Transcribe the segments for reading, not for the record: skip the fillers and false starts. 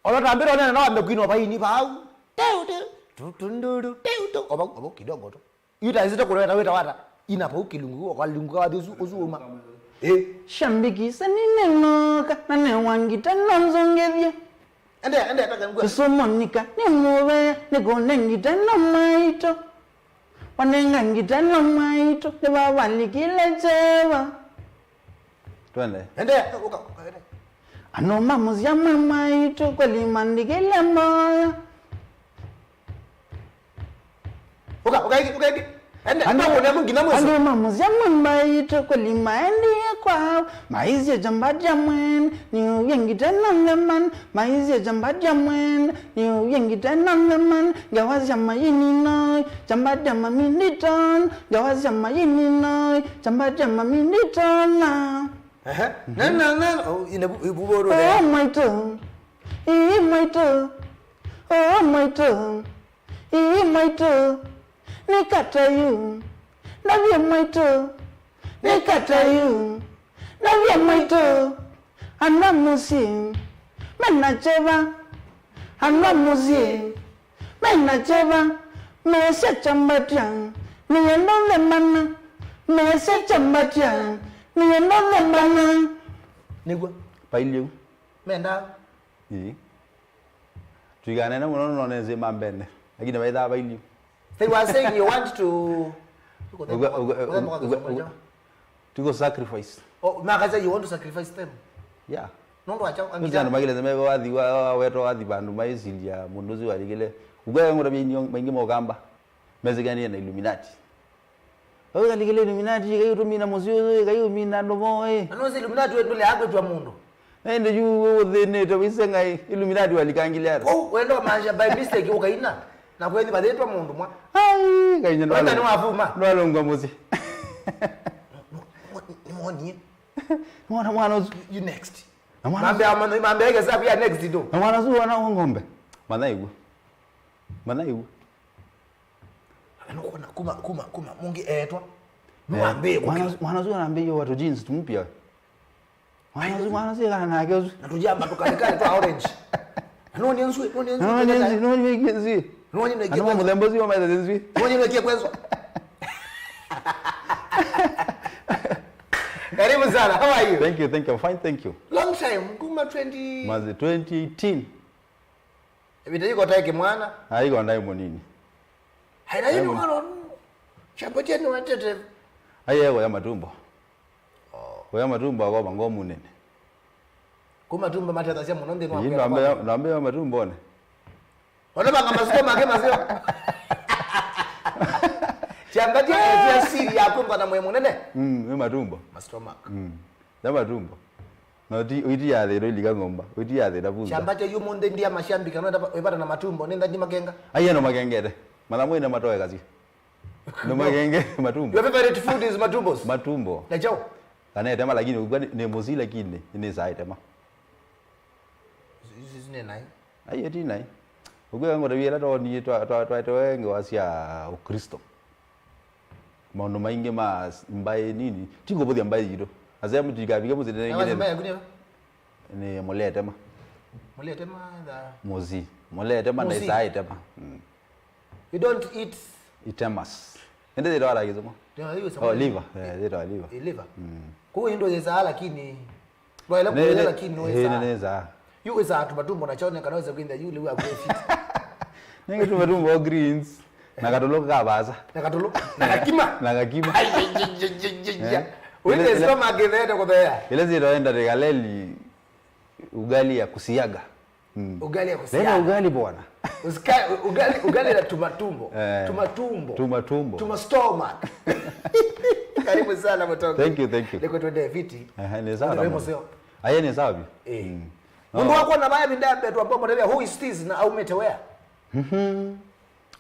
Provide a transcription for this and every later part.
Ono tambiro nene na amekuinwa pa ini pau. Tutunduru. Obo kidogo tu. Yuta zito kuleta weta wata. Ina pa ukilungu kwa lungu kwa uzuma. Shambikisa ninenoka na newangita nonzongevye. Ende ataka ngwa. Somonika ni muwe ni gonengita no maito. Wanengangita no maito ne babalikile chewa. Twende. Ende uka. Ano mamuzi ya maito kweli mandikile moyo. Uka. Ende ando mamuzi ya maito kweli maendi kwa maizi ya Kyambatya mwen ni uyengita nangaman maizi ya Kyambatya mwen ni uyengita nangaman gawazi ya mayini noy Kyambatya maminiton gawazi ya mayini noy Kyambatya maminiton na na ibuboro oh maito maito nikatayu navye maito nikatayu navye maito anamusi menacheva anamusi menacheva mese Kyambatya niyendole mana mese Kyambatya niyendole mana nigwa Pailiu. menda Tuigane na muno noneze mambene. Lakini baitha Pailiu. They were saying you want to go sacrifice. Oh, Magaza, you want to sacrifice them? Yeah. No, watch out. Ngizana magile zeme wathi weto wathi bandu mayizilia munduzi walikile. Ugwe ngora bingi mogamba. Mezigani na Illuminati. Oga likile Illuminati kayutumina muzio kayumina ndomo Anoze Illuminati wendole agwe twa mundu. Ende yu thene to bisenga Illuminati walikangilya. Oh, wendo manja by mistake ukaina. Na kwethi badetwa mundu mwa. Ai kainya ndo. Wenda ni wafuma. Ndo alongwa muzi. Mwoni. Mwana You next. Mambe yake sapi ya next do. Mwana zu wana ngombe. Manaigu. Anokona kuma mungi etwa. Mwambe mwana zu anambe yo watu jeans tumpia. Mwana zu kana nake zu. Natujamba tukalikale to orange. Noni nswe. Noni wegenzi. Noni nege. Ano mulembozi wa maida zenzi. Noni nege kwezo. Karibu sana. How are you? Thank you. Fine, thank you. Long time. Kuma 20. Mazi 2018. Ebita yuko taike mwana. Haiko ndai monini. Haina yini mwana. Kyambatya ni watete. Aye ya matumbo. Kwa matumbo kwa bangomu nene. Kuma tumba matata sia munonde no akwa. Nambe ya matumbo ne. Ona banga masiko make mazio. Kyambatya ya siri ya kumba na mwemu nene. We matumbo. Mastomach. Ya matumbo. Noti uiti ya thero iliga ngomba. Uiti ya thero buza. Kyambatya yumunde ndia mashambi kana webata na matumbo nenda ndi magenga. Aye no magengede. Malamu ina matoe kazi. No magenge matumbo. Your favorite food is matumbos. Matumbo. Na jao. Kana tema lakini ugani ne mozi lakini ine za tema. Is ne nai. Aye ti nai. Ugwe ngora biela to ni to wenge wasia Ukristo. Maono maingi mbaye nini? Tingo bodi mbaye jiro. Azaya mutiga biga muzi ne ngine. Mbaye gunia. Ni mole tema. Mole tema da mozi. Mole tema na za tema. You don't eat itemas. Ende de wala kizo mo. Oh, liver. Liver. Liver. Kwa hiyo ndio za lakini wala kwa lakini no za. You is atu matumbo na chone kanaweza kwenda yule wa great. Ninge tu matumbo greens. Na katoloka kabaza. Na kakima. Wewe sio mageveta kwa there. Ile zile enda de galeli ugali ya kusiaga. Ugali ya kusiaga. Leo ugali bwana. Ugali na tumatumbo. Tuma stomach. Karibu sana mtoto. Thank you. Leko twende viti. Ni sawa. Aye ni sawa. Mundu wako na baya bindambe tu ambao mwendelea who is this na au metewea.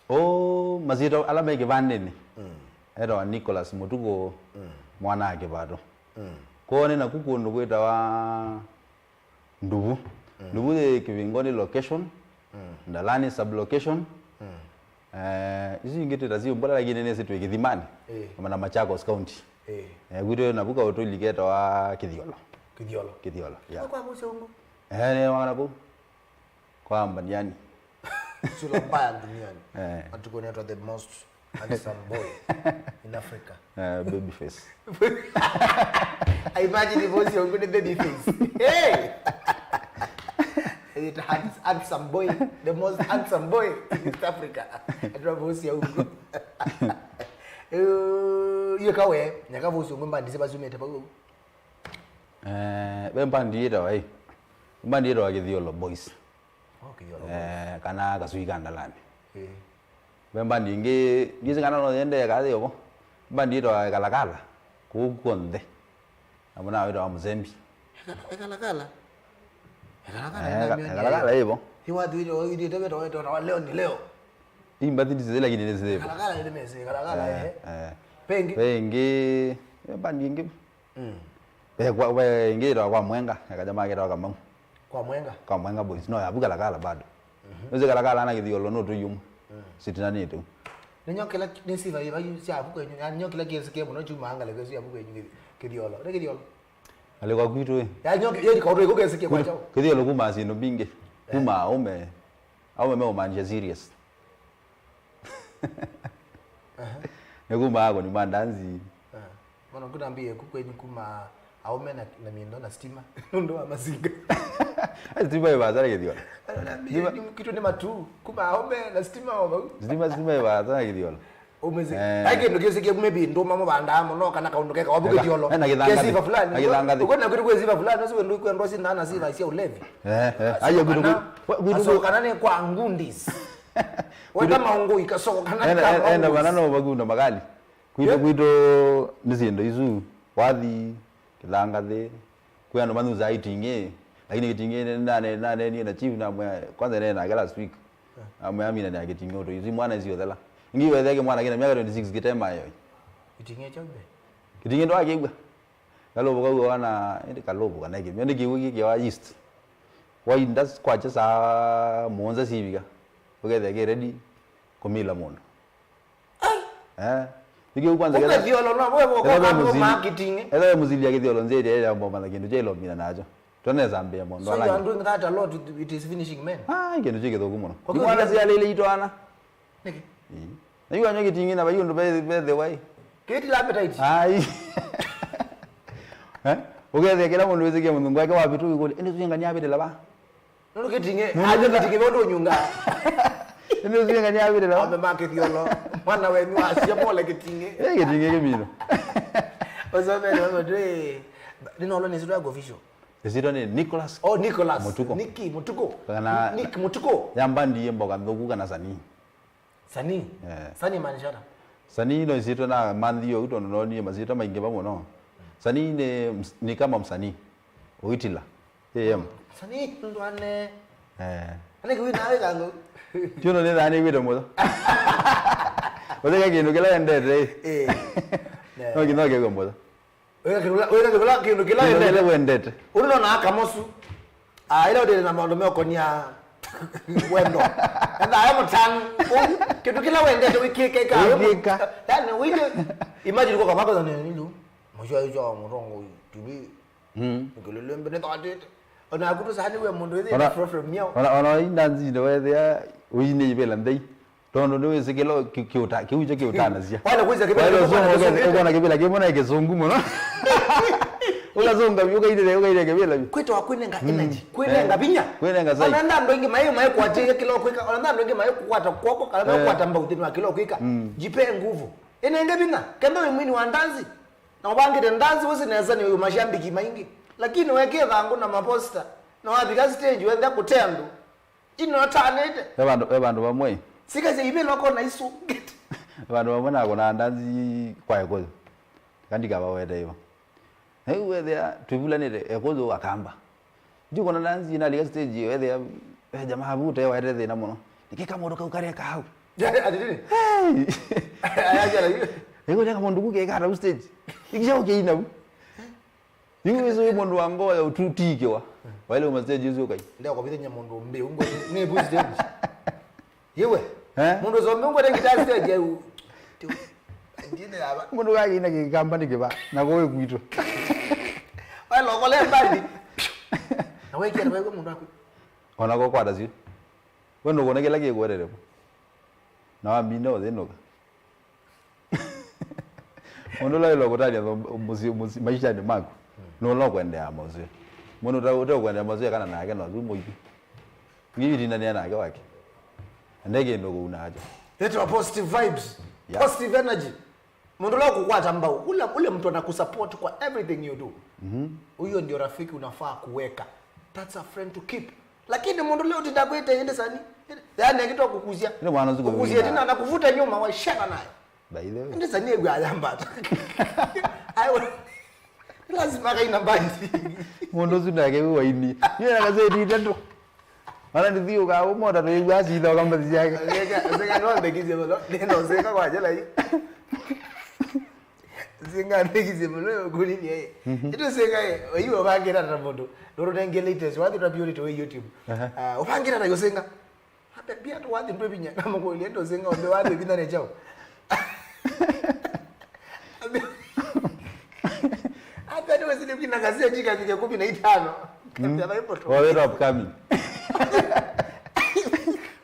Oh, mazito alama ikivandeni. Era Nicholas Mutugo mwana ake bado. Kone na kukundu kweta wa ndubu. Ndubu de kivingoni location. Ndalani sub location. Hizi ngite tazio mbona lakini nene situ ikithimani. Kama na Machakos County. Gwito na buka hoteli keta wa Kithiolo. Kithiolo. Yeah. Kwa muse ungu. Ne wana ku. kwamba ni yani sura mbaya duniani. Atuko ni the most handsome boy in Africa. Baby face. I imagine the voice you're going to baby face. Hey! It handsome boy, the most handsome boy in East Africa. Atuwa voice ya ungo. Iyo kawe, nyaka voice ungo mbandi seba sumete pa ugo. Mbandi ito wa mbandi ito wa Kithiolo boys. Kithiolo. Kana kasui kandalani. Mbandi inge ngisi kana no yende kazi yobo. Mbandi ito wa kalakala kukonde. Amuna ito wa Mzembi. Kalakala. Kalakala hiyo. Hiwa duyo idi tobe to leo ni leo. Imbati dizela kini dizela. Kalakala ile mese kalakala Pengi mbandi inge. Kwa ingira kwa mwenga akajama kira kama kwa mwenga boys no yabuka lakala bado nze kalakala ana Kithiolo no to yum sitina nitu ninyokela nisiva yiba yusia buko enyu nyokela kiesike muno chuma anga lekesu yabuko enyu Kithiolo Kithiolo ale kwa kwitu ya nyoke yedi kauro iko kiesike kwa chao Kithiolo kuma sino binge kuma aume me manje serious nekuma ako ni mandanzi Mwana kudambie kukwenyu kuma aume na miendo na stima ndo amazinga stima ibazara Kithiolo kitu ni matu kuma aume na stima wa stima ibazara Kithiolo umeze ake ndo kesi ke maybe ndo mama bandamo no kana kaundokeka wabuke Kithiolo kesi va fulani uko na kitu kwezi va fulani sio ndo kwendo si nana si va sia ulevi ayo kitu kana ne kwa ngundis wenda maungo ikasoko kana enda banano bagunda magali kwito nisindo izu wathi kilanga the kwa ndo manu zaitinge lakini kitinge nane ni na chief na kwanza nena gala speak amami na kitinge oto izi mwana izio dela ngiwe theke mwana kina miaka 26 gitema yo kitinge chaube kitinge ndo akigwa galobo kwa wana ndi kalobo kana ke ndi kiwi ke wa east wa indas kwa cha monza sivika okay get ready komila mono Nige kwanza kela Kithiolo no wewe kwa marketing ele muzili ya Kithiolo nzede ile ambo mala kindu jelo mina najo tone zambia mondo ala so you are doing that a lot it is finishing men kindu jike to kumuno kwana si ale ile itwana niki na yuwa nyoki tingi na bayundu be the way kiti la appetite ogeze kila mundu wezeke mundu ngwake wapi tu yuko ende tujengania abide laba ndo kitinge aje kitinge bondo nyunga ende tujengania abide laba ame market Kithiolo mwana wenu asia pole kitinge kitinge kemino Ozabele wadwe dinolo ni zidwa official Zidwa ni Nicholas Mutuko Niki Mutuko kana Nick Mutuko yambandi yemboga ndoku kana sani sani manishara sani no zidwa na mandi yo uto no ni mazita mainge bamono sani ni kama msanii uitila sani ndwane ane kiwi nawe kango Tiono ne dani wido mo Odega kinu kila endete no kino ke gombo Oya kinu kila endete uno na akamosu ila ode na maondo meko nia wendo and I am tang kitu kila wendete wiki ka yani wiki imagine kwa kama kwa nini mwisho hiyo mrongo tibi Kililimbi ne tade ona kutu sani we mundu ile from miao ona indanzi ndo we uyine ibela ndai tondo ndo wese kilo kiuta kiuje kiutana zia wala kuiza kibela uko na kibela kimona ikizungu mono ulazunga yuko ile kibela kwito akwinenga energy kwinenga binya sai ona ndo ingi mai kwa tike kilo kwika ona ndo ingi mai kwata kwako kala kwata mbauti na kilo kwika jipe nguvu inenge bina kendo mwini wa ndanzi na ubangire ndanzi wose neza ni mashambiki maingi lakini weke vangu na maposta na wabika stage wenda kutendu ino tanete bandu bamwe sikaze ibe loko na isu bandu bamwe nako na ndanzi kwaye kozo kandi kaba wede ibo wede tubulanire ekozo akamba ndiko na ndanzi na liga stage wede jamaa bute wede na mono nikika modo ka ukare ka hau adidini ayajala ego ndaka mondo kuke ka ra stage ikisha ke ina Yuzo mundu wango ya ututike wa wale umazeje yuzo kai leo kwa bitenya mundu mbe ungo ne boost damage yewe mundu zombe ungo dengi stage ya ndine aba mundu wake ina kigamba nikiba na kowe kuito wale lokole mbali na wewe kia wewe mundu wako ona ko kwada zi wendo kona kila kigwerere na wambinde othinoka mundu la ilo kutalia muzi maisha ni maku no lo kwendea moze mundu utakwendea moze kana nake no thumo ipi ngiyi ndani nake wake ndege ndo kunaja that are positive vibes, positive energy. Mundu la kukwata mbao ule mtu anakusupport kwa everything you do. Huyo ndio rafiki unafaa kuweka. That's a friend to keep. Lakini mundu leo titakwita ende sani. Yaani akitoa kukuzia. Ile mwana zuko. Kukuzia tena anakuvuta nyuma washaka naye. By the way. Ende sani yeye ayambata. Ayo. Lazima kaina bandi. Mundu zunake waini. Yeye akazedi tatu. Mana ndio ka umoda no yasi ndo kamba ziyake. Sega no ndekize mlo. Neno sega kwa jela hii. Singa ndekize mlo guli ni yeye. Ito sega yiwo bangira na mundu. Ndoro ndengelete wadi rabioli to YouTube. Ubangira na yosenga. Hata bia to wadi ndo binya kama ko ile ndo senga ndo wadi binane chao. Hata ndo zile kina gazeti jika 15. Kambia ipo to. Wewe upcoming.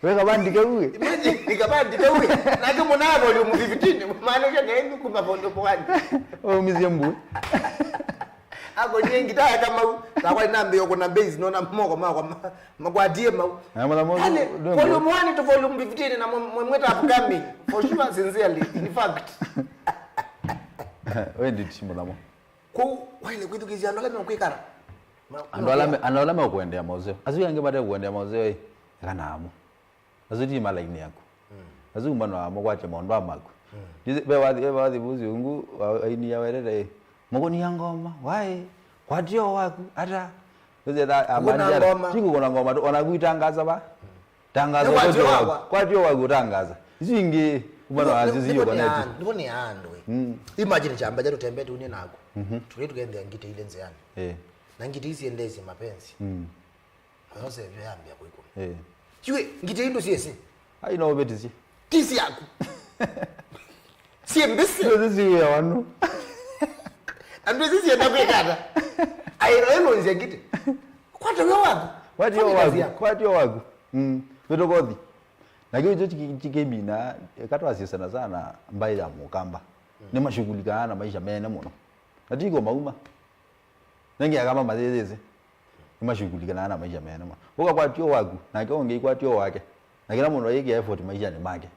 Wewe kabandike uwe. Imagine nikabandike uwe. Na kama na volume 15 maana kana ndio kuma bondo kwani. Oh mizembu. Ako nyingi taya kama na kwa nambe yoko na base naona moko kwa DM au. Volume 1 to volume 15 na mwemweta upcoming for sure sincerely in fact. Wewe ndio timu namo. Ku wale kwitu kiziano kama kwikara. Andolame kuendea mozeo. Azu yange bade kuendea mozeo kana amo. Azu di malaini yako. Azu mbano amo kwache mondo amako. Dize be wadi buzi ungu aini ya werere. Mogoni yangoma wae kwatio waku ata uze da amanja tiku kona ngoma onakuitangaza ba tangaza kwatio waku tangaza isingi ubano azizi yo kana ti ndibone yando imagine Kyambatya tutembe tune nako tuli tukende ngite ile nzeyani na ngite isiendeze mapenzi ayose vyambia kwiko chiwe ngite indo siyesi ai no betisi tisi yako siembesi sisi ya wanu ando sisi enda kwekata ayiro nze ngite kwatio waku vitokothi na kiyo chikemina katwasisana sana mbai ya mukamba ni mashughulika na maisha mene muno natiko mauma nengi akama mazezeze ni mashughulika na maisha mene muno uka kwatio waku na kiyo ngi kwatio wake na kila muno yiki effort maisha ni make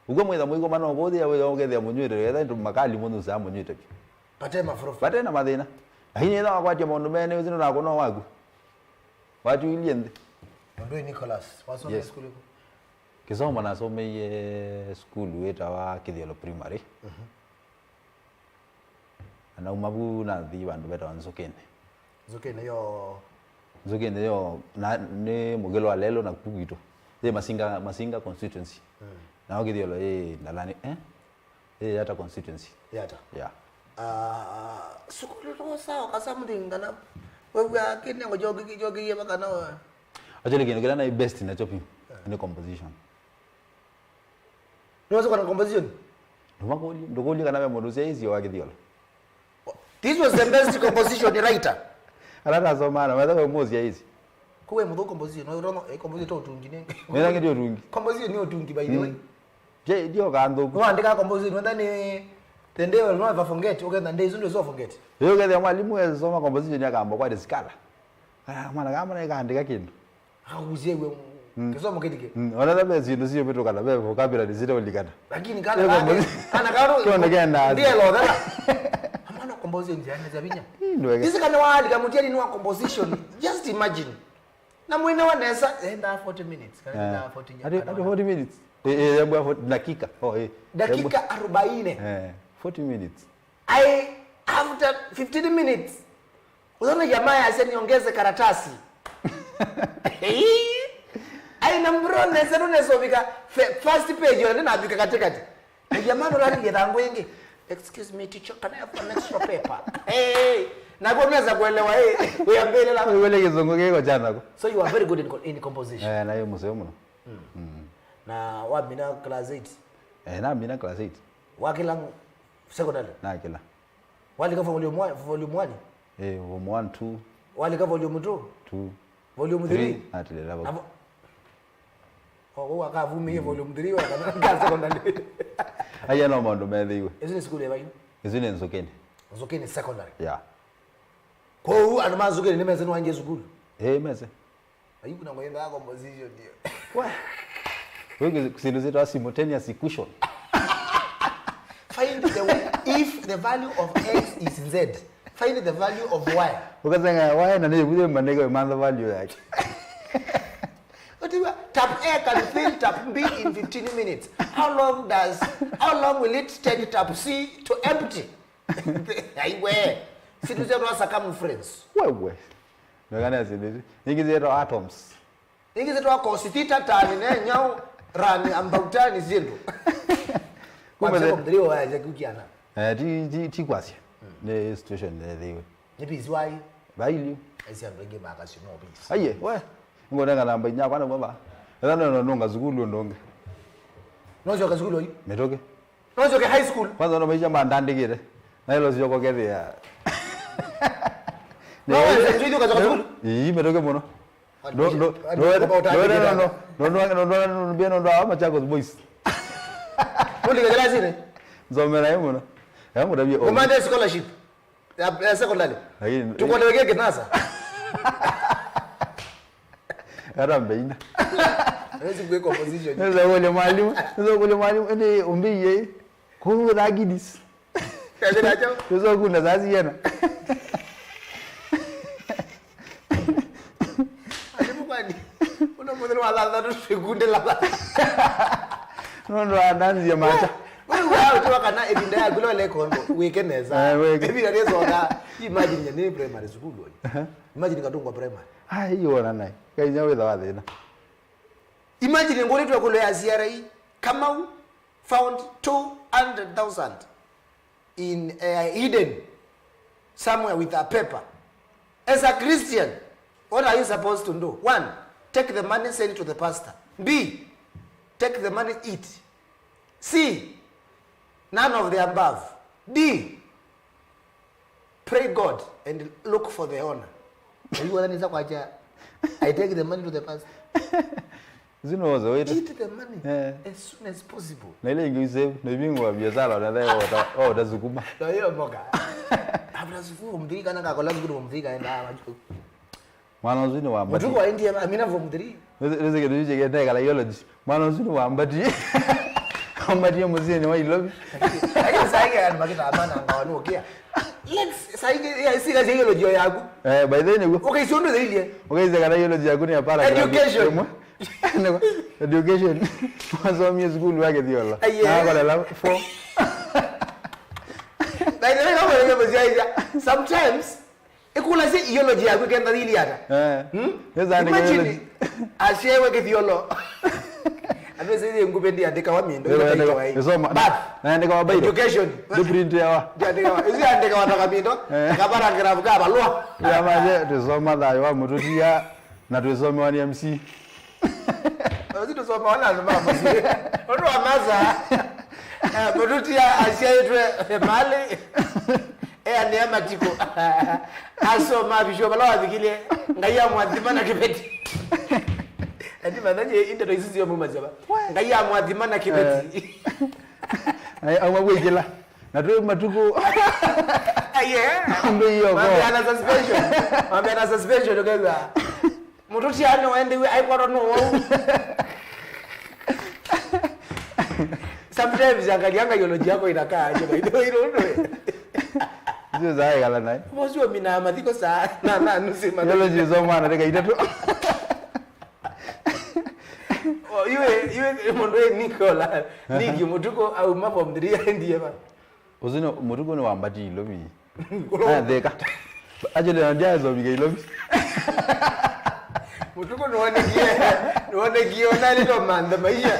uko mweza mwiko mano kothi ya wewe ongethe munywire yetha ndu makali muno sa munywite patena mathina lakini ina wakati mundu mene uzino nako no waku watu iliende ndo Nicholas wasome school yako kisoma nasome school weta wa Kililimbi primary ana umabu na thi bandu beta wanzokene zokene yo na ne mugelo wa lelo na kugito ye masinga constituency na Kililimbi ndalani yata constituency yata yeah sukulu to sawa kasamdingana wewe akini ngojogi ye bakana actually kile na best na chopping ni composition no so composition ndokoli kana memory says yo Kililimbi this was the best composition writer alata somana whether mozi hizi kuwe mudho composition no rono composition otungi ne nenda ngidio otungi composition ni otungi by the way je ndio kando no andika composition ndani tendeo no ever forget ukenda ndezi ndo zo forget yo kethe mwalimu ezoma composition yakamba kwa diskala mwana kama na kaandika kindu akuzewe kesoma kedike ona la bezi ndo siyo beto kana be vocabulary zile olikana lakini kana karo kiona kenda ndiye lo dala amana composition ndiye zabinya this kana wali kama mtiani ni wa composition just imagine na mwene wanesa enda 40 minutes kana 40 minutes hebu 40 dakika dakika 40 40 minutes after 15 minutes unaona jamaa yase niongeze karatasi na mbrone serune sovika first page yone na bika katikati jamaa ndo rali ndango yenge excuse me teacher can I have an extra paper na kwa unaweza kuelewa wewe mbele la wewe kizungu kiko jana ko so you are very good in composition na hiyo msemo mno na wapi na class 8 na mimi na class 8 wakila secondary na kila wali ka volume 1 volume 1 2 wali ka volume 2 2 volume 3 ati level Oh akavumi volume 3 wakana secondary. Aya no mondo methiwe. Isn't school ever you? Isn't Nzokeni. Nzokeni secondary. Yeah. Ko ana mazukeni nemeze nwanje school. Meze. Ayiku na ngoyenda composition ndio. Wa. Wewe kusinuzita simultaneous equation. Find the way if the value of x is z. Find the value of y. Ukazanga y na ndio kule maneno ya value yake. Tap A can fill tap B in 15 minutes. How long will it take tap C to empty? Aiwe. Situzero circumference. Wewe. Ngana zile. Ingizero atoms. Ingizero cositheta tani ne nyao rani ambautani zindu. Kwa sababu ndio waje kukiana. Ti kwasi. The situation there. Nipi izwai. Baili. Esi ambenge makasi no bis. Aye, we. Ngona ngamba nya kwana baba. Ela no ngazukulu ndonge. Nozo kazukulu yi? Metoke. Nozo ke high school. Kwanza no maisha mandandikire. Na hilo sio kokete ya. No, ndio kazukulu. Metoke muno. No bieno ndo ama Chagos boys. Uli kagala sine? Zomera yemuno. Yamu dabi. Command scholarship. Ya secondary. Tuko ndege kinasa. Era beina. Hawezi kuweka composition. Ndio wale mwalimu ende umbiye ko ragidis. Kaje nacho. Ndio kuna zazi yana. Alimu kwani. Una mwana wala ndo sekunde la. Ndo adanzi ya macha. Wewe utoka kana ebinda ya kulo le kondo wekeneza. Ebinda lezo ka imagine ni primary school. Imagine kadungwa primary. Yona naye. Kainya wetha wathina. Imagine ngoletwa kulo ya CRE Kamau found 200,000 in hidden somewhere with a paper. As a Christian, what are you supposed to do? 1, take the money, send it to the pastor. B, take the money, eat. C, none of the above. D, pray God and look for the honor. I take the money to the pastor. Zinozo wait. Eat the money as soon as possible. Na ile ingise na bingwa biashara na leo utazukuma. Na hiyo mboga. Abra zufu mdhika na kakola zufu mdhika enda majuku. Mwana zuni wa mbati. Mutuko endi amina vo mdhiri. Neze ke duje ke ndeka la biology. Mwana zuni wa mbati. Mbati muzini wa ilobi. Ake saige ya makita amana ngawanu okia. Let's saige ya sika biology yagu. By the way, okay siondo ile. Okay zeka la biology yagu ni para. Education. Education. Mwanzo mi school wake diola. Na kwa la 4. Sometimes ikula si theology yaku kenda ili hata. Imagine ashewe ke theolo. Anaweza ile ngubendi andika wa mindo ndika wa hii. But andika wa Bible. Education. Blueprint yawa. Andika wa. Isi andika wa taka mindo. Kabara graph ka balwa. Ya maje tusoma dayo mututia na tusome wani MC. Wazi tusoma wana mama si. Watu amaza. Mututia ashaitwe mali. Ane matiko. Aso mabisho balawa bikile ngaya mwadhima na kibeti. Ati madanje indero isisi yo mama zaba. Ngaya mwadhima na kibeti. Ai awagwejela. Na tu matuko. Ambe hiyo go. Mambe ana suspension okaza. Mututi ano ende ai kwaro no. Sometimes angalianga yoloji yako inakaa aje baido hilo. Sio zae kala naye. Mosio mina matiko saa na nusema. Yoloji zo mwana reka itatu. Oh iwe mondwe Nicola. Niki mutuko au mapo mdiria ndiye ba. Uzino mutuko ni wambati ilobi. Deka. Ajele ndia zo biga ilobi. Mutuko nuone giona lilo manda maisha.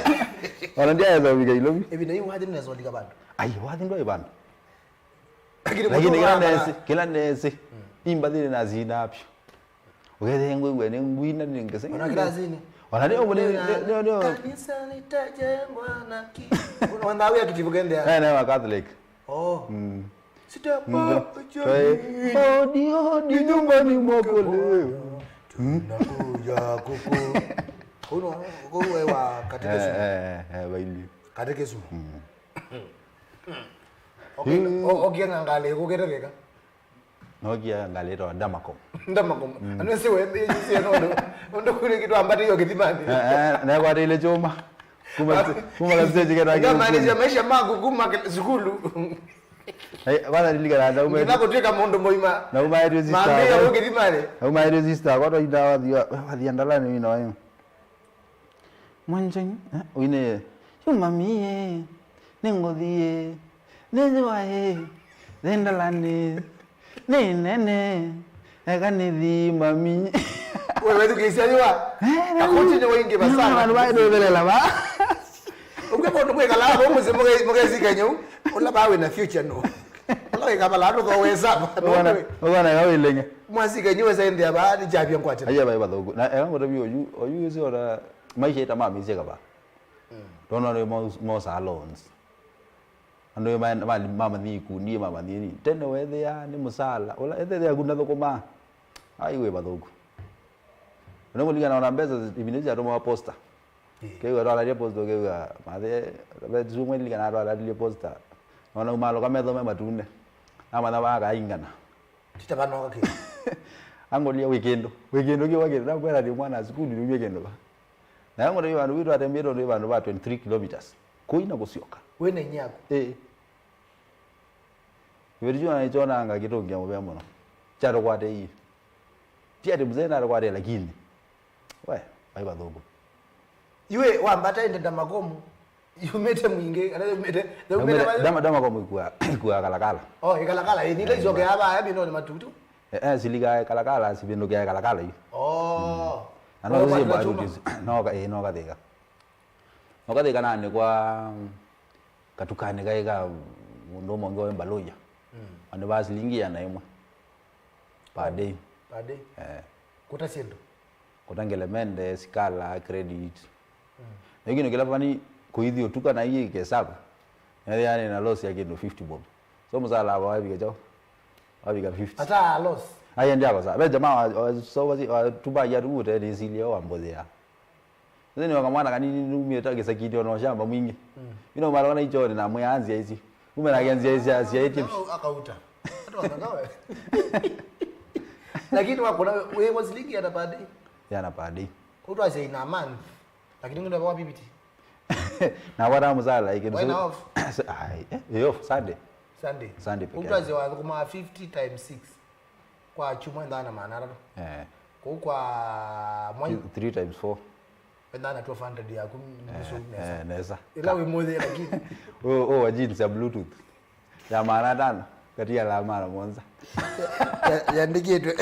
Wana ndia zo biga ilobi. Ebina hiyo hadi mnazo ndika bando. Ai wadi ndo ibando. Lakini kila nese imbadile na zina apyo. Ugeze ngwe ne ngwina ningese. Ona kila zini. Ona leo no. Kanisa litajengwa na ki. Una wewe kitivugende ya. Na wa Catholic. Oh. Sitapo odi nyumbani mwako leo. Tunakuja kuku. Uno wewe wa katika eh baili katika sumu. Okay ngangale kugereka. Nokia ngale ro Damakom. Damakom. Anese wewe yisi ndo kule kitu ambacho hiyo kidimani. Na kwa ile choma. Kuma kazeje kana. Kama ni maisha magu kuma zikulu. Bana niliga na ume. Nako tuka mondo moima. Na ume resist. Mambe ya woge dimani. Na ume resist kwa ndo ida wathi andalani mimi na wewe. Mwanjeng, Uine. Chumamie, ningodhie, neziwae, zendalani, nene, ekanithi mami. Wewe tukisianywa. Kakuti ni wengi basana. Wanu wae dobelela ba. Ukwe ndo kweka la bo muze mugezi kanyo. Ola bawe na future no. Ola kama la ndo weza. Ogana yawe lenge. Mwasika nyiwe sende aba ni japia nkwate. Aya ba thogo. Na ngo tabi oyu isi ora maisha ita mami sika ba. Dono no mo salons. Ando mama ni ku ni mama ni. Tene wethe ya ni musala. Ola ethe ya kuna thoko ma. Aiwe ba thogo. Ndo muligana na mbeza ibinezi ya romo posta. Kewe ro la posta kewe mathe be zumwe ligana ro la posta. Ona umalo kametho me matune. Ama na baga ingana. Tita bano kake. Angolia weekend ki wagenda na kwera ndi mwana sikuli ndi weekend ba. Na yango ndi vanhu vitu atembero ndi vanhu va 23 kilometers. Kuina kusioka. Wene nyako. Verjua na ichona anga kitongia mubemo no. Charo kwate hii. Tiati mzena ro kwate lakini. We, bai badhogo. Iwe wambata ende Damakom. Yumete mwinge, ana yumete. Damakom kuwa kalakala. Oh, ikalakala. Ni ile zoge hapa yabi no matutu. Siliga kalakala sibendo kya kalakala hii. Oh. Ano zi baruti. No kadega. No kadega nane kwa katukane kaika ndo mongo wembaloya. Ande basilingia na imwe. Pade. Kuta siendo. Kutangele mende skala credit. Ngine kila fani kuithi otuka na hii kesaba. Yani na loss yake ndo 50 bob. So msala wa wapi kachao? Wapi ka 50. Ata loss. Aya ndio kwa sababu jamaa so wazi tuba ya rute ni silio wa mbozea. Ndio wakamwana kanini numie tage sakiti na shamba mwingi. Mimi mara wana hicho na mwanzi hizi. Ume na ganzi hizi asiaiti. Akauta. Hata wakagawe. Lakini wako na wewe wazilingi ana padi. Yana padi. Kuto ase ina man. Lakini ngunda kwa pipiti. Na wala mzala like When off. Ai, yo Sunday. Sunday pekee. Kuto ase wa kuma 50 times 6. Kwa chuma ndana manara. Kwa mwanyi 3 times 4. ndana 1200 ya kumnusu nesa. Nesa. Ila we modhe lakini. Wa jeans ya bluetooth. Ya maana tano. Kati ya la mara mwanza.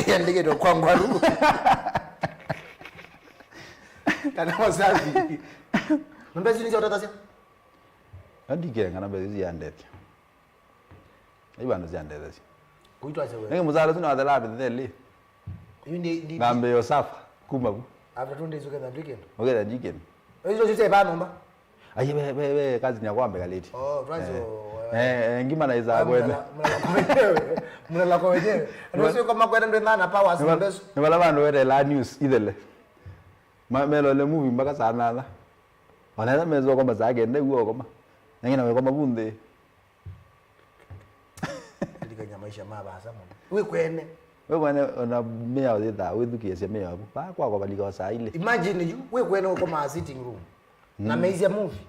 Yandike to kwa ngwaru. Kana wasafi. Mbezi ni utatasia? Andike ngana mbezi ya ndete. Ibano ya ndete. Kuitwa aje wewe? Nenge muzalo tuna adala bideli. Ndi Ngambe yosafa kumabu. after 2 days ukenda weekend. Ogera weekend. Hizo sisi ba nomba. Ayi be kazi ni yakwambe kaleti. Oh, Ngima na iza kwenda. Mna kwa wenyewe. Ndio kama kwenda ndo ndana power simbeso. Ni wala bantu wete la news idele. Melo le movie mpaka sana la. Wanaenda mezo kwamba zake ndio huo kwamba. Ngina we kwamba bunde. Ndikanya maisha mabasa mama. Wewe kwene. Wewe ona mea wetha wethukie cia mea bu. Ba kwa balika wa saa ile. Imagine you wewe kwene uko ma sitting room. Na meizia movie.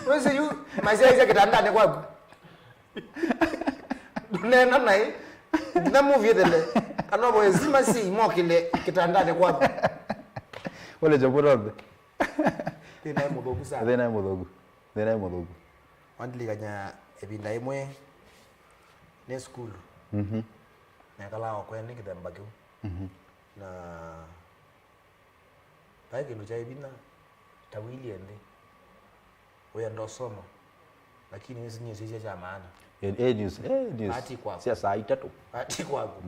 Wewe see you maisha kitandani kwako. Nena naye. Na movie dele. Anobo ezima si mokile kitandani kwako. Wale japorabe. Tena mudogu sana. Tena mudogu. Wandilikanya ebinda imwe ne school. Nakala kwene kitambake. Na baike ndo chai bina tawili ende. Wewe ndo soma. Lakini hizi ni sisi cha maana. News. Ati kwako. Sia saa 3. Ati kwako.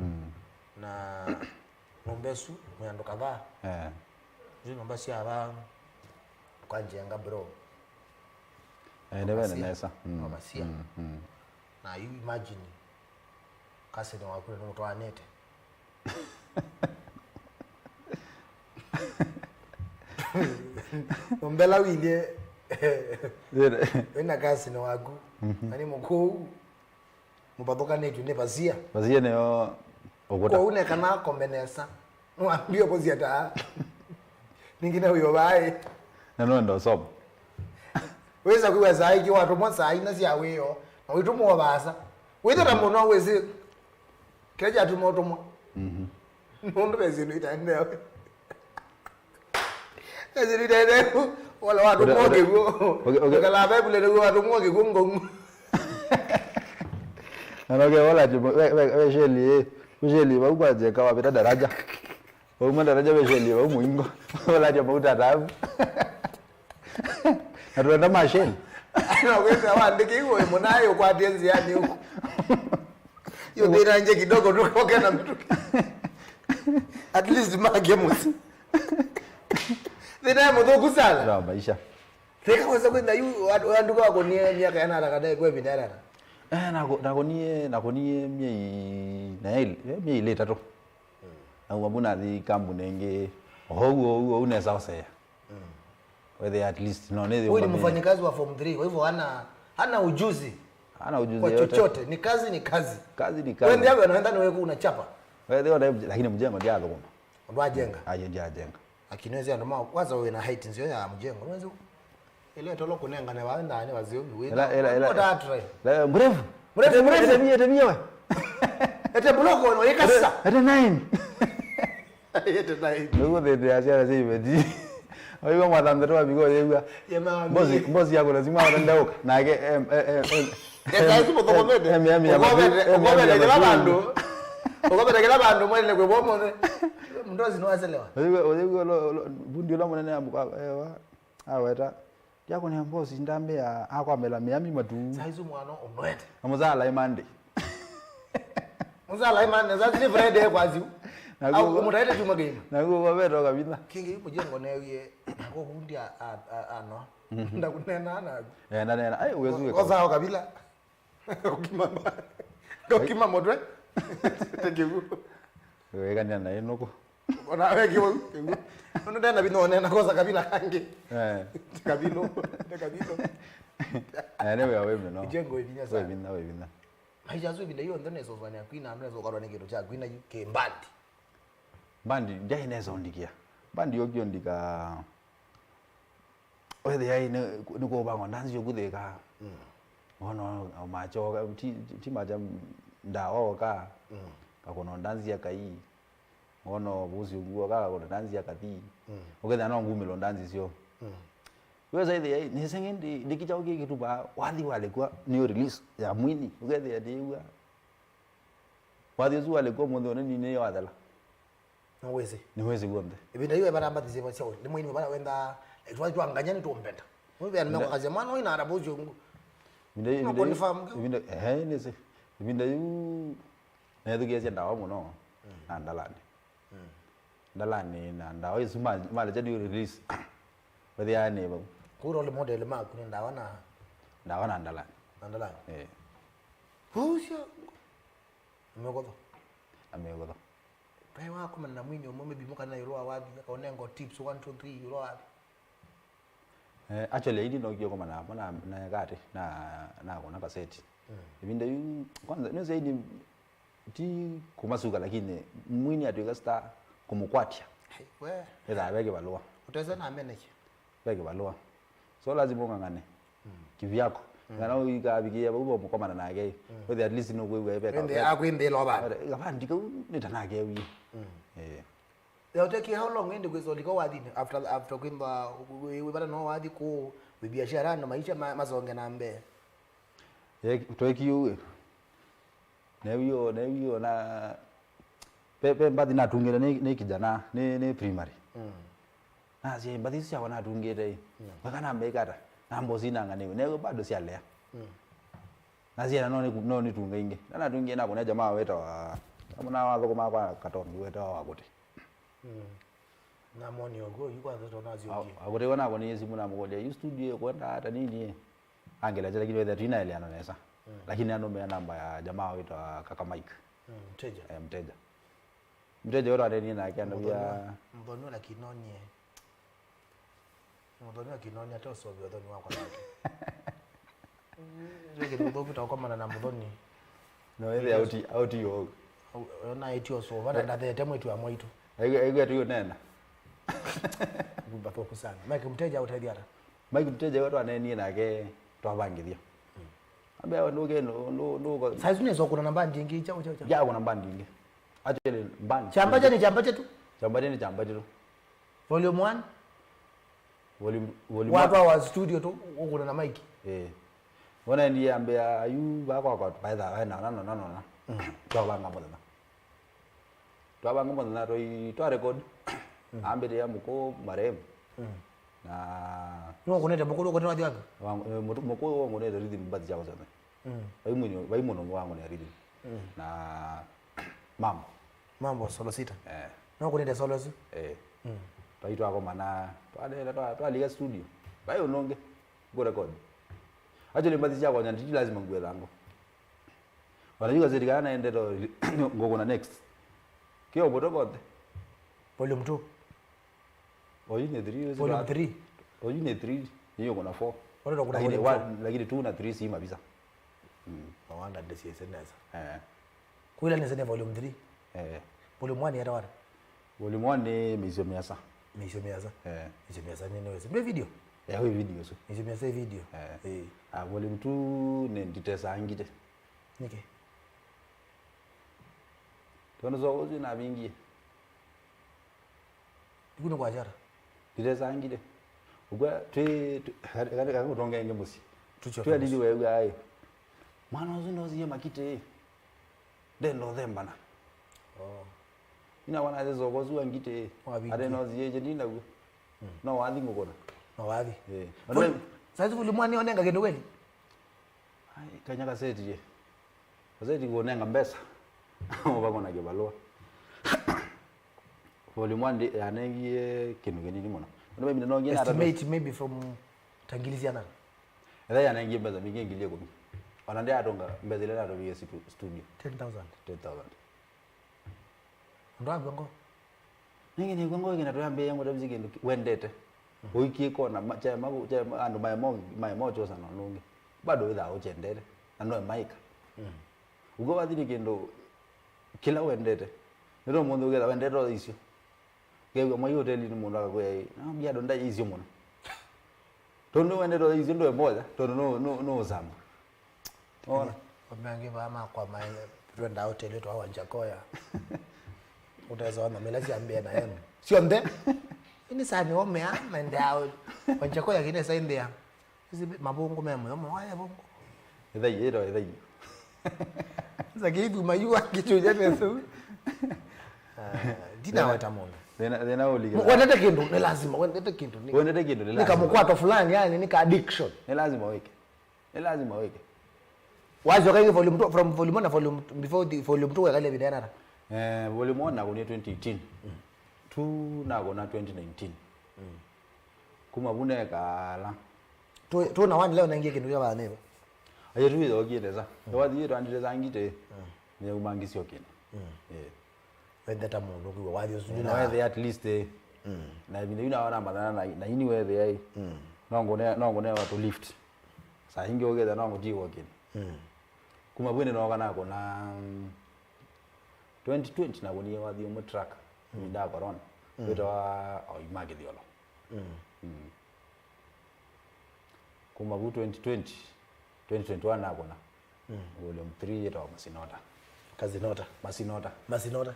Na nombesu mwendo kadhaa. Ndio nomba si aba kwa njenga bro. Ndio nesa. Mama sia. Na you imagine kasi ni wakule ndo to anete. Mbela wile wena kasi na wagu ani moko mubatoka netu ne bazia ne yo ogota ko une kana kombinesa mwambie pozia ta ningine huyo bai na ndo sob weza kuweza aiki watu mwanza aina si aweyo na witu mwa basa wita na mono wezi keja tu moto mwa ndo bezi ndo itaende bezi itaende wala watu mwoge go kala bible ndo watu mwoge go ngongo anoge wala je we sheli ba ukwaje kawa beta daraja uma daraja we sheli ba muingo wala je mauta tabu atuenda masheni na kwenda waandike hiyo mnayo kwa tenzi yani huko hiyo dira nje kidogo tu kwa kana mtu at least mage musi dira mdo kusala ndio maisha fika kwanza kwenda yu wanduka wako ni miaka yana atakadae kwa bidara nakonie mie ile tatu na wabuna di kambu nenge oho unaweza osea whether at least no ne wewe ni mfanyikazi wa form 3 kwa hivyo hana ujuzi kwa chochote ni kazi ni kazi wewe ndio anaenda ni wewe unachapa wewe lakini mjengo ndio hapo ndo ajenga ajenga akinweza ndo kwanza wewe na height ndio ya mjengo unaweza ile tolo kunenga na waenda ni wazio wewe la mrefu tabia ete bloko unaweka sasa ete 9 ete 9 luego de hacer así bedi oigo matandero amigo yega bosi yako lazima atandaoka na yake esa sipo tokomete ukobete kila bandu mwele kwe bomo ndozi no aselewa oigo bundi la monene amuka aweta yako ni mbosi ndambe ya akwamela miami matu saizu mwana omwete amuzala imande muzala imande zazi ni friday kwazi au umutaite chuma game nago babero kabisa kingi mujengo newe nako kundi ano ndakunena ana nana ai uwezuwe koza kabila ukima modwe tekibu wewe kana naye noko ona wewe kiwo ono ndana bino nena koza kabila kange kabilo ane wewe no jengo ibinya sana wewe bina haijazo bila hiyo ndone so fanya kwina amna so karwa ngiro cha kwina yuke bandi njai nezo ndikia bandi yokyo ndika oye yai ne ko bango ndanzi yokutheka ono macho ti maja ndawo ka kakono ndanzi yakai ono buzi uguo ka kono ndanzi yakati oketha no ngumilo ndanzi sio weza ile yai ne sengendi ndikicha kitu ba wathi wale kwa new release ya mwini oketha ndiwa wathi zu wale kwa mundo ni wadala niweze kuombe ibinda hiyo baramba diziba sio ni mwini bana wenda etwa twanganya ni tuombenda wewe ana kazi mwana ina arabojo ibinda nese ibinda yu na tukiaje ndawa muno ndalani na ndawa yesu mala jadi release wadi ane ba kuro le model ma kuna ndawa na ndalani husha amegodo pai wako na mwinyi omome bimuka na yoro awabi akaonengo tips 1 2 3 yoro awabi actually idi no kiyoko mana na gati na kona kaseti ibinda yu kwanza no zaidi ti kumasuka lakini mwini atuika star kumukwatia we ila bege balua utaweza na manage bege balua so lazima ungangane kivyako ngana uikabikia bubo mukomana nage with at least no wewe beka ende akwinde loba ngapandi ko nitanage wi They'll take you how long ende kwezo liko wadi after kwimba we bana no wadi ko biashara na maisha mazonge na mbe toeki yu newiyo na pepe mbadi na tungere ne kijana ne primary na zie mbadi sia wana tungere bakana mbekata na mbozi nanga ne bado sia lea na zie no ni tunge na tunge na kuna jamaa weta wa amuna wa thoko makwa katongi weta wa gote na moni ogo yuko azoto nazi ogi agote wana kwa ni simu na mgoja yu studio kwenda hata nini angela jela kidogo ya tina ile anonesa lakini anomea namba ya jamaa wetu kaka Mike mteja yoro adeni na akianambia mbono la kinonye Mudhoni akinonya toso biodhoni wako nake. Ndio kidogo utakomana na mudhoni. No ile out yo. Na etio so vana ndathe temwe tu amwe itu. Aigu tu nena. Bumba sana. Mike mteja utaithiara. Mike mteja watu anenie nake twabangithia. Ambe nduge no saizi nezo kuna namba ndingi chao. Ya kuna namba ndingi. Actually mbani. Kyambatya ni Kyambatya tu. Kyambatya ni Kyambatya tu. Volume 1. Volume watu wa studio tu kuna na mic. Wana ndiye ambia ayu bako baitha na. Twabanga mbona. Twabanga mbona to record. Ambire ya muko marem. Na no kuneta mukuru kwa wapi? Muko wangu ne rhythm bad jago sana. Waimuno wangu ne rhythm. Na mambo solo sita. No kuneta solo si? Twaitwa ako mana twaliga studio. Bayo nonge go record. Actually mbadi jago nyandi lazima ngwe lango. Wanajua zidikana endero ngoko na next. Kio bodogote. Volume 2. Volume 3. Volume 3. Volume 3 hiyo kuna 4. Wala kuna volume 1 lakini 2 na 3 si mabisa. Wanda DCS neza. Kuila neza volume 3. Volume 1 era wala. Volume 1 ni mizo miasa. Mizo miasa nini wewe? Ndio video. Hiyo video so. Mizo miasa video. Volume 2 ni nditesa angite. Nike. Tono zo na bingi. Kuno kwa jara. Nditesa angite. Ugwa kada kutonga nge musi. Tucho. Dili wewe ai. Mwana uzindo ziye makite. Dendo thembana. Ina wana zezo gozu ngite. Ade no ziye jendina gwe. No wathi ngukona. No wathi. Sasa volume 1 onenga kendo kweli. Ai kanyaka seti je. Seti kuonenga mbesa. Obakona ke balwa. Volume 1 yanengie kinu kenini mona. Ndio mimi nongena estimate maybe from tangiliziana. Ela yanengie mbeza mingengilie ko. Wanande atonga mbeza ile ndo vs studio 10,000. Ndo abango. Ningi ni kongo ngina toyambe yangu dabizike wendete. Oiki kona chama ando maimo sana nungi. Bado witha ochendere. Ano maika. Ugo bathiri kendo kila wendete. Ndio mundu ugera wendete icio. Gego mwa hotel ni mundu akwe. Na Biado ndai icio muno. Tondo wendete icio ndo moja. Tondo no zama. Ona. Wameange mama kwa maana twenda hotel yetu hawa Njakoya. Utaweza ona melazi ambia na yenu. Sio nde? Ini sani omea mendao. Kwa Njakoya kine sa india. Hizi mabongo memo yomo haya bongo. Idai. Sasa kitu mayua kitu jana so. Dina watamona. Dena oliga. Wendete kindu ni lazima wendete kindu ni. Wendete kindu ni lazima. Nikamkwato fulani yani nika addiction. Ni lazima weke. Wazi wakaingi volume 2 from volume 1 na volume before the volume 2 kale bidana. Volume 1 nako ni 2018. 2 nako na 2019. Kuma bune kala. Tu na wani leo naingia kindu ya bana neba. Ayo tuwe okiendeza. Wathi yetu andire ngite. Ni umangisi okina. Wendeta mundu kwa wathi usuni na wewe at least na vile unaona madhara na ini wewe ai. Nongone watu lift. Sa hingi ogeza nongo jiwo okina. Kuma bune no kana ko na 2020 na woni wathi mu track. Nda corona. Weto oimage diolo. Kuma 2021 nako na volume 3 yeto masinota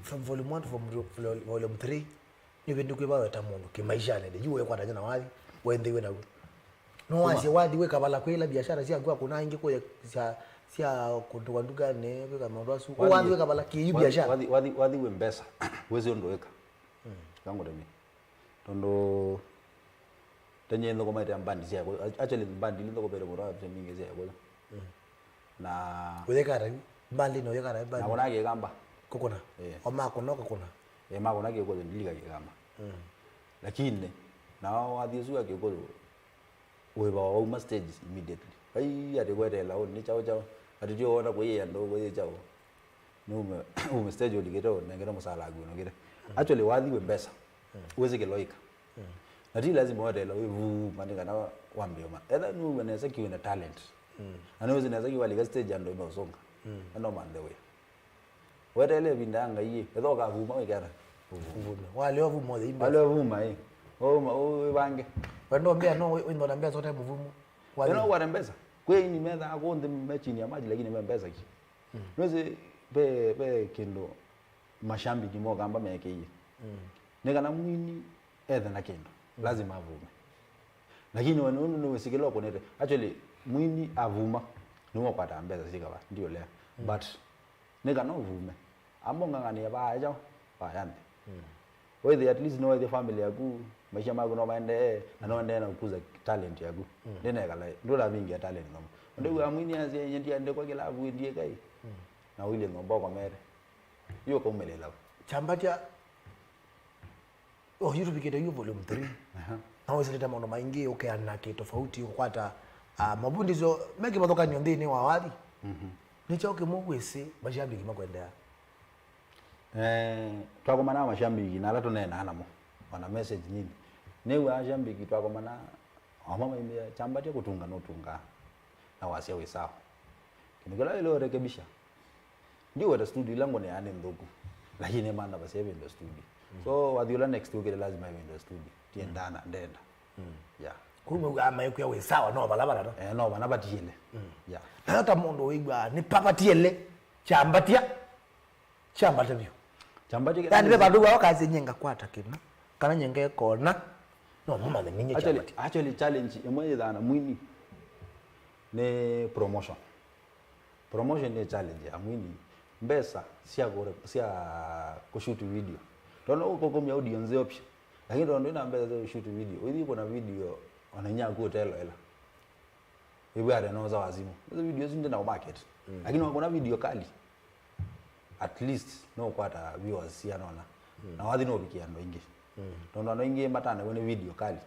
from volume 1 to volume 3 ni bindu kwa weta mundu kimaisha nende juwe kwa ndana wathi wende we nawe no wazi wathi we kabala kwela biashara sia kwa kuna ingi kwa sia kunduka ne kwa kama ndo su wathi we kabala ki biashara wathi we mbesa wezi ondoweka kango demi tondo tenye ndo koma ita mbandi sia kwa actually mbandi ndo ko pere mura pse mingi sia kwa na weka mbali no yeka na na kona ke gamba kokona oma kono kokona makona ke ko ndiliga ke gamba lakini na wathi usu ke ko we ba wa stage immediately ai ate kwete la oni chao ati dio ona ko ye ndo ko ye chao no stage oligero na ngero musala gu no gere actually wathi we mbesa uweze ke loika ati lazima wotela wevu mandika na wambio ma either nu wanaweza kiwa na talent anaweza naweza kiwa liga stage ando imosonga no man the way wotele bindanga yi edo ka vuma wekara wale wavumo the imba wale vuma o bange wendo mbea no wendo nambea zote muvumo wale no warembeza kweni medha akonde mechini ya maji lakini mbeza ki nweze be kendo mashambi kimo kamba meke yi nekana mwini etha na kendo lazima avume lakini wanono wesikelo konete actually mwini avuma niwo kwata mbeza sikaba ndio lea but nekana uvume ambonga ngani abaja bayande wewe at least know the family yaku maisha magu no maende na ndena kukuza talent yaku ndena kala ndola vingi talent ngam ndio amwini azie nyendia ndekwa kila avu ndie kai na wile ngombo kwa mere hiyo kwa umelela Kyambatya YouTube kile hiyo volume 3 na wazileta maono maingi ukeanake tofauti ukwata mabundizo meki mathoka nyondini wa wali nicho kimugwisi mashambiki makwendea twakomana mashambiki nala tunena anamo wana message nyingi newe ashambiki twakomana amama imya Kyambatya kutunga notunga na wasia wesawa kinigala ile rekebisha ndio wata studio lango ne ane mdogo lakini maana basi hivi ndio studio so wadhiola next week lazima hivi ndio studio tiendana ndenda yeah kumwe ama yuko yawe sawa no balabala no no bana batile yeah na hata mondo wigwa ni papatiele Kyambatya byo Kyambatya yani be badu wa kazi nyenga kwata kina kana nyenge kona no mama the ninye Kyambatya actually challenge emoje dana mwini ne promotion ne challenge ya mwini mbesa sia kushoot video tono uko kwa audio nze option lakini ndo ina mbesa za shoot video hivi kuna video wananya ku telo ela hivi ara no za wazimu hizo video zinde na market lakini kuna video kali at least no kwata viewers sia naona na wadhi no bikia ndo ingi ndo ingi matana wene video kali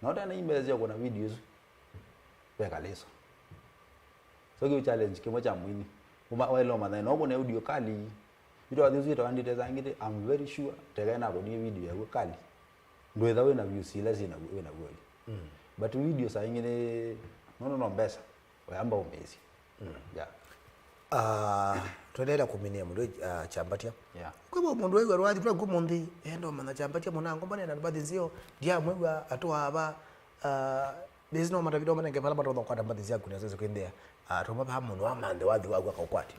na ota na imbeza kuna videos beka leso so ki challenge kimo cha mwini welo madai no bona audio kali video adhizo andite zangite I'm very sure tegena ko ni video ya kali ndo etha wena views ila zina wena goli but video sa ingine no mbesa wayamba umezi yeah tondera kuminia mundu Kyambatya yeah kwa mundu wewe rwadi kwa gumondi endo mana Kyambatya munango mbane na badizio dia mwewa atwa aba bizino mata video mana ngepala bato kwa badizia kuna zozo kwendea toma pa mundu amande wadhi wagwa kaukwati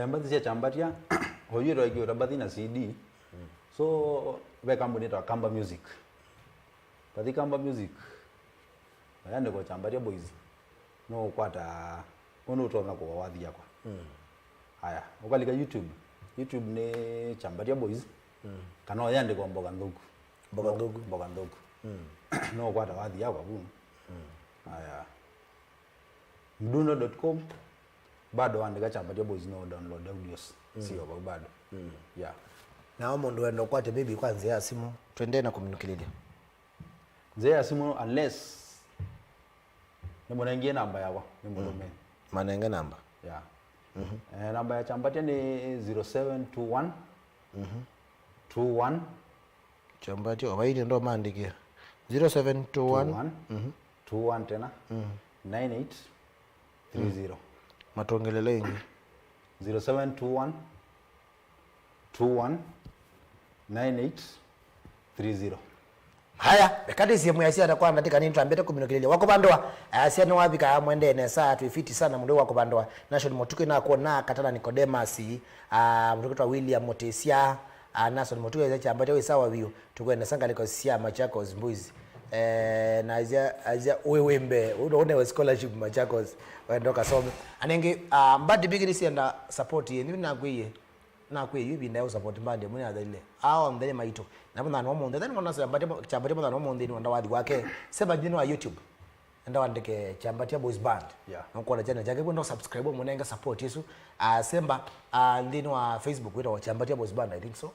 mbadizia Kyambatya hoyiro igyo rabadhi na CD so be company to Kamba Music padi Kamba Music bayande kwa Kyambatya boys no kwata ono utonga kwa wadhi yako haya ukalika YouTube ne Kyambatya boys kana yande kwa mboga ndogo no kwata wadhi yako bu haya mdundo.com bado andika Kyambatya boys no download audios sio bado yeah na mundu wendo kwate baby kwanza ya simu twende na communicate ya simu unless nimbona namba yawa nimbona manenge namba yeah namba ya Kyambatya ni 0721 21 Kyambatya obaide ndo maandikia 0721 21 tena 9830 matongelele ingi 0721 21 9830 haya bekati simu yasia atakuwa ndatika nini tuambete communicate wako bandwa asia ni wapi ka mwende ne saa tuifiti sana mundu wako bandwa national motuko na kuona katana Nicodemus mtuko William Motesia national motuko ya Kyambatya we sawa vio tukwenda sanga liko sia Machakos Mbuzi na azia wewembe unaone we scholarship Machakos wendo kasome anenge mbadi bigini sienda support ye ni nakwe yubi ndayo support mbadi muni adile ndele maito nabona no monde then ngona Kyambatya mona no monde ni ndawadhi wake sema jina wa YouTube ndawandike Kyambatya Boys Band nokona jana jake kwenda subscribe munenga support yesu semba ndini wa Facebook wita wa Kyambatya Boys Band I think so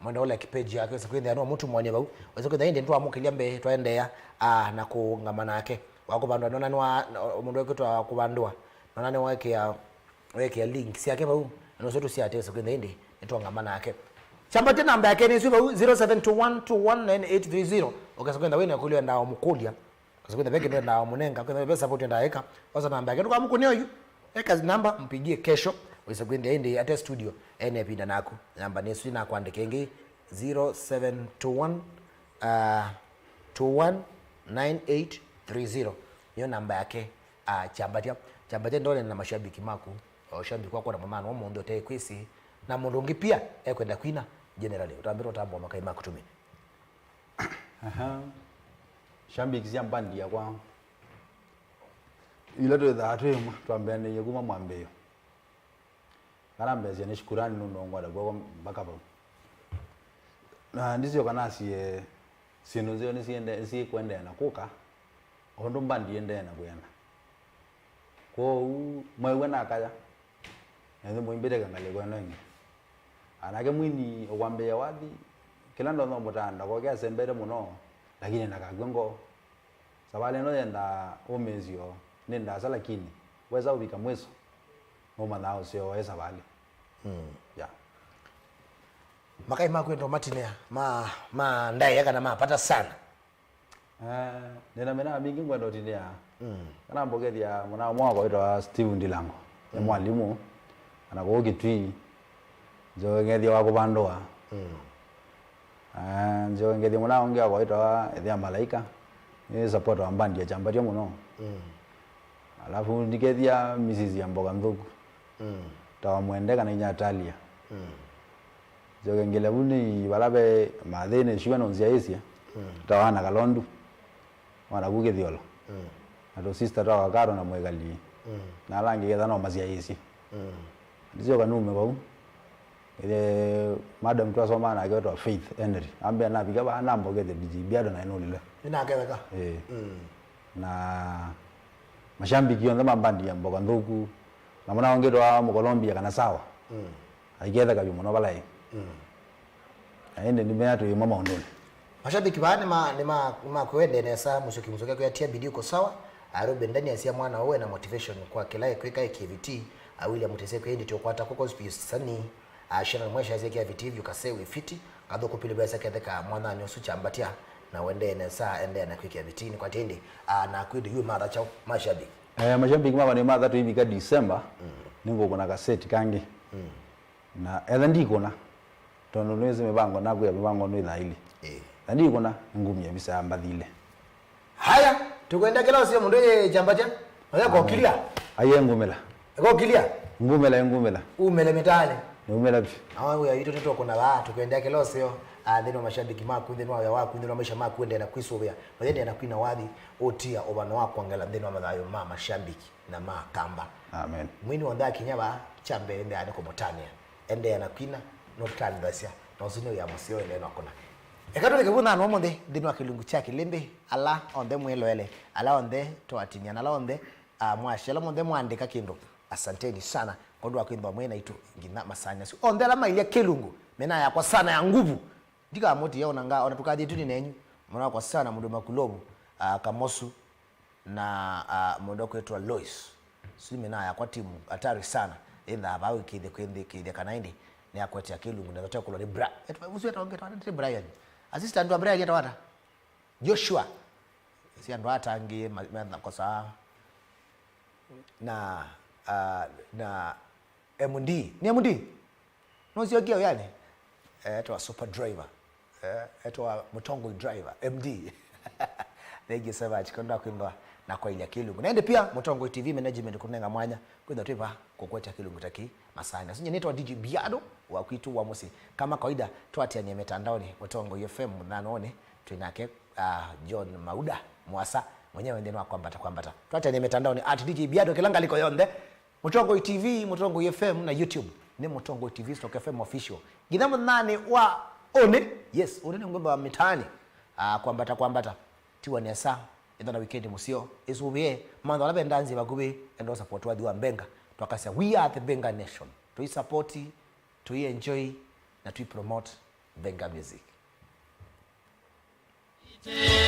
mwenda like page yake so kwenda no mtu mwenye bau wazo kwenda inde ndo amukilia mbe twaendea na kungamana yake wako bandwa nona ni mundu wake twa kubandwa nona ni weke ya link si yake bau no sotu si ate so kwenda inde nitwangamana yake Kyambatya namba yake ni 0721219830 okasa kwenda wena kulio ndao mukulya okasa kwenda beke ndo ndao munenga kwenda besa support ndaeka osa namba yake kwa mkunyo yu eka namba mpigie kesho okasa kwenda ende ate studio ene pinda nako namba ni sina kuandika ngi 0721219830 hiyo namba yake Kyambatya ndole na mashabiki maku shabiki wako na mama no mundo te kwisi na mundu ngi pia kwenda kwina generally utambira utambo makai makutumi shabiki zia mbandi ya kwa ile to that way twambene yeguma mwambeyo karambe zene shukurani nuno ngwada kwa mpaka pa na ndizio kanasi sino zio nisi kwenda na kuka ondo mbandi ende na kuyana ko mwewe na kaya ndio muimbire kangale kwa nani anake mwini okwambeya wathi kila ndo mutanda ko kya sembere muno lakini nakagwengo sabale no yenda omezio nenda sala kini weza ubika mweso ngoma nao sio weza bale ya makai makwendo matinea ma ndai yakana mapata sana nena mena mingi ngwendo tinea kana mbogethia mwana mwako ito Steve Ndilango ya mwalimu anako gitwi jo ngethia wako bandoa jo ngethia mwana onge wako ito ethia malaika ni support wa mbandi ya Kyambatya muno alafu ndikethia Mrs. ya mboga mthuku tawa mwende kana inyatalia jo ngele buni balabe mathene shiwa nonzia isia tawana kalondu wana kugithiolo ado sister tawa karo na mwegali na langi getha no mazia isi ndizio kanume bau ile madam twasoma na geto Faith Henry ambia na biga ba nambo gethe Biado na inolile ina geweka na mashambiki yonza mambandi ya mboga nthuku na mwana wangeto wa mu Colombia kana sawa aigetha kabi muno balai aende nimeato mama ondoni mashabiki bane ma kwende nesa musoke kwa tia bidii uko sawa arobe ndani asia mwana wewe na motivation kwa kila kweka KVT William Mutese kwa ndi kwata koko sani ashana mwesha yake KVT hivyo kasewe fiti kadho kupile basa kadeka mwana nyosu Kyambatya na wende nesa ende na kwa KVT ni kwa tende na kwidi yu mara chao mashabiki mashabiki mama ni mara 3 hivi ka December ningo kuna kaseti kangi na ndiko na tono nweze mebango na kuya mebango no ila ile ndiko kuna ngumi ya bisa ambathile haya tukwenda kila sio mundu Kyambatya waya ko kilia aye ngumela ko kilia ngumela umele metale ngumela bi awa ya ito teto kuna la tukwenda kila sio ndino mashabiki maku ndino ya waku ndino maisha maku ende na kwisubya ndende na kwina wadhi otia obano wako angala ndino amadhayo mashabiki na makamba amen mwini wanda kinyaba chambe ende aniko motania ende na kwina no tandasia no sino ya musio ende na kona ekatole kebuna no monde ndino akilungu cha Kililimbi ala onde mwelele ala onde to atinya ala onde mwashela monde mwandika kindo asanteni sana kondo akwimba mwena itu ngina masanya si onde ala mailia Kilungu mena ya kwa sana ya nguvu ndika moti yao nanga ona tukaje tu ni nenyu mwana kwa sana mundu makulobu Kamosu na mondoko yetu Lois simi na ya kwa timu hatari sana enda abawe kide kanaindi ni akwati Kilungu na zote kuloni bra etu ataongea tata Brian assistant wa Brian yatawata Joshua si ando atangi kwa saa na MD ni MD no sio kio yani eto super driver eto Mutongo driver MD thank so much konda kwimba na kwa ile Kilungu naende pia Mutongo TV management kunenga mwanya kwenda tuipa kokweta Kilungu taki masanya sinye nitwa DJ Biado wa kwitu wa musi kama kawaida twatia nye mitandaoni Mutongo FM na none tunake John Mauda Mwasa mwenyewe ndeno kwambata twatia nye mitandaoni @DJ Biado kelanga liko yonde Mutongo TV Mutongo FM na YouTube ni Mutongo TV Stock FM official gidhamu nane wa one yes one ni ngomba wa mitani kwambata tiwa ni asa enda na weekend musio isubie mando la bendanzi bagube endo support wa diwa Mbenga twakasa we are the Benga nation to support to enjoy na to promote Benga music.